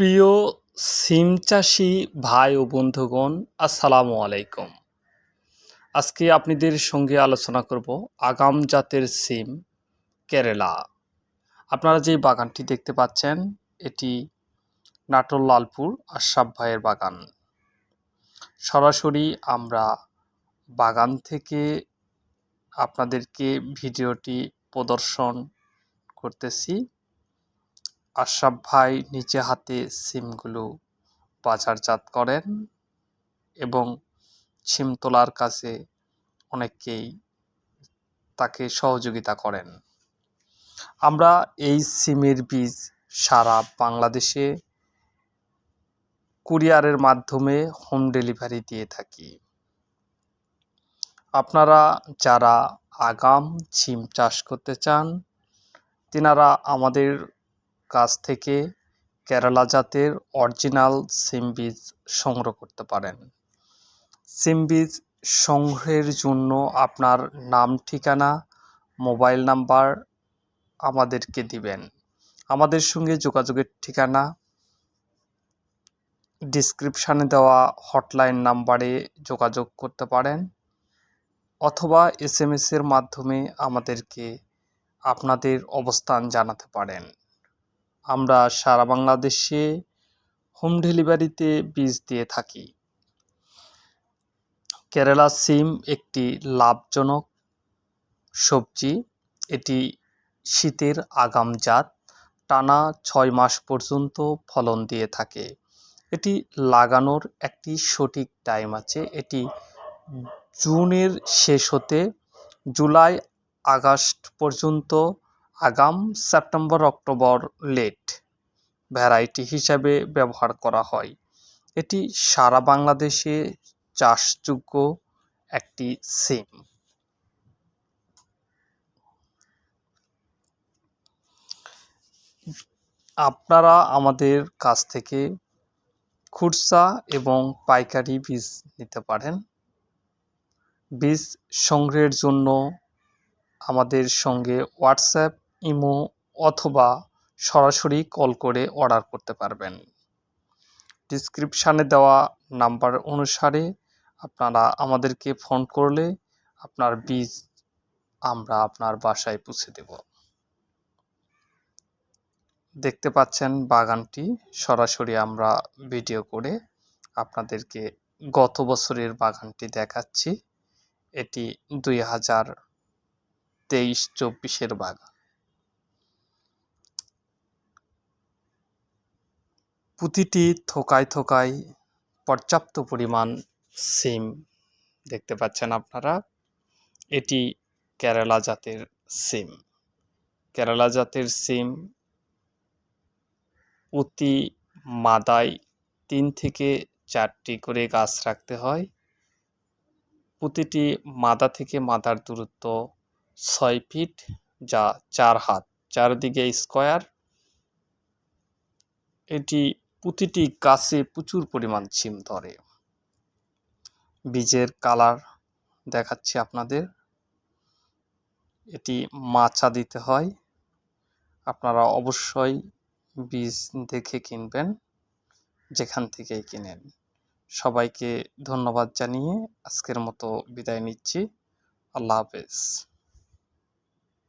প্রিয় সিম চাষি ভাই ও বন্ধুগণ, আসসালামু আলাইকুম। আজকে আপনাদের সঙ্গে আলোচনা করব আগাম জাতের সিম কেরালা। আপনারা যে বাগানটি দেখতে পাচ্ছেন, এটি নাটোর লালপুর আশরাফ ভাইয়ের বাগান। সরাসরি আমরা বাগান থেকে আপনাদেরকে ভিডিওটি প্রদর্শন করতেছি। আশরাফ ভাই নিজে হাতে সিমগুলো বাজারজাত করেন এবং সিম তোলার কাজে অনেককেই তাকে সহযোগিতা করেন। আমরা এই সিমের বীজ সারা বাংলাদেশে কুরিয়ারের মাধ্যমে হোম ডেলিভারি দিয়ে থাকি। আপনারা যারা আগাম সিম চাষ করতে চান, তেনারা আমাদের কাছ থেকে কেরালা জাতের অরিজিনাল সিম বীজ সংগ্রহ করতে পারেন। সিম বীজ সংগ্রহের জন্য আপনার নাম, ঠিকানা, মোবাইল নাম্বার আমাদেরকে দিবেন। আমাদের সঙ্গে যোগাযোগের ঠিকানা ডিসক্রিপশানে দেওয়া হটলাইন নাম্বারে যোগাযোগ করতে পারেন, অথবা SMS-এর মাধ্যমে আমাদেরকে আপনাদের অবস্থান জানাতে পারেন। আমরা সারা বাংলাদেশে হোম ডেলিভারিতে বীজ দিয়ে থাকি। কেরালা সিম একটি লাভজনক সবজি। এটি শীতের আগাম জাত, টানা 6 মাস পর্যন্ত ফলন দিয়ে থাকে। এটি লাগানোর একটি সঠিক টাইম আছে। এটি জুনের শেষ হতে জুলাই আগস্ট পর্যন্ত আগাম, সেপ্টেম্বর অক্টোবর লেট ভ্যারাইটি হিসাবে ব্যবহার করা হয়। এটি সারা বাংলাদেশে চাষযোগ্য একটি সিম। আপনারা আমাদের কাছ থেকে খুচরা এবং পাইকারি বীজ নিতে পারেন। বীজ সংগ্রহের জন্য আমাদের সঙ্গে হোয়াটসঅ্যাপ, ইমো অথবা সরাসরি কল করে অর্ডার করতে পারবেন। ডিসক্রিপশানে দেওয়া নাম্বার অনুসারে আপনারা আমাদেরকে ফোন করলে আপনার বীজ আমরা আপনার বাসায় পৌঁছে দেব। দেখতে পাচ্ছেন বাগানটি, সরাসরি আমরা ভিডিও করে আপনাদেরকে গত বছরের বাগানটি দেখাচ্ছি। এটি 2023-24 বাগান। প্রতিটি থোকায় থোকায় পর্যাপ্ত পরিমাণ সিম দেখতে পাচ্ছেন আপনারা। এটি কেরালা জাতের সিম। কেরালা জাতের সিম প্রতি মাদায় 3 থেকে 4টি করে গাছ রাখতে হয়। প্রতিটি মাদা থেকে মাদার দূরত্ব 6 ফিট, যা 4 হাত, চারদিকে স্কোয়ার। এটি প্রতিটি গাছে প্রচুর পরিমাণ সিম ধরে। বীজের কালার দেখাচ্ছি আপনাদের। এটি মাচা দিতে হয়। আপনারা অবশ্যই বীজ দেখে কিনবেন, যেখান থেকেই কিনেন। সবাইকে ধন্যবাদ জানিয়ে আজকের মতো বিদায় নিচ্ছি। আল্লাহ হাফেজ।